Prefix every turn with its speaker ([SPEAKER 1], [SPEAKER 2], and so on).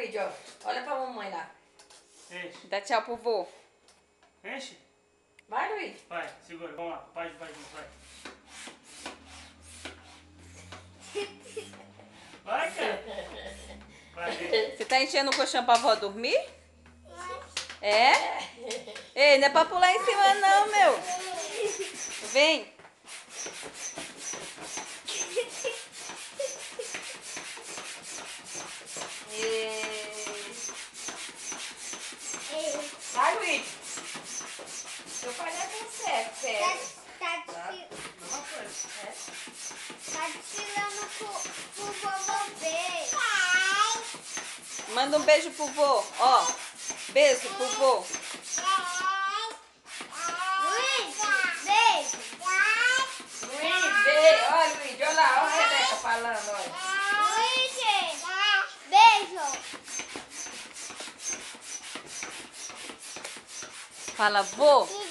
[SPEAKER 1] Luigi, ó. Olha pra mamãe lá.
[SPEAKER 2] Enche.
[SPEAKER 3] Dá tchau pro vô.
[SPEAKER 2] Enche.
[SPEAKER 1] Vai, Luigi.
[SPEAKER 2] Vai, segura. Vamos lá. Vai junto, vai. Vai, cara. Vai,
[SPEAKER 3] Você tá enchendo o colchão pra vó dormir? É? Ei, não é pra pular em cima não, meu. Vem.
[SPEAKER 1] Vai, Luigi. Seu pai não é tão certo, sério.
[SPEAKER 2] Mesma coisa.
[SPEAKER 4] Tá desfilando pro vovô ver.
[SPEAKER 3] Manda um beijo pro vô. Ó, beijo pro vô.
[SPEAKER 4] Luiz, beijo.
[SPEAKER 1] Luigi, beijo. Olha, Luigi, olha lá. Olha a Rebeca falando, olha.
[SPEAKER 4] Luiz, beijo.
[SPEAKER 3] Fala, vô.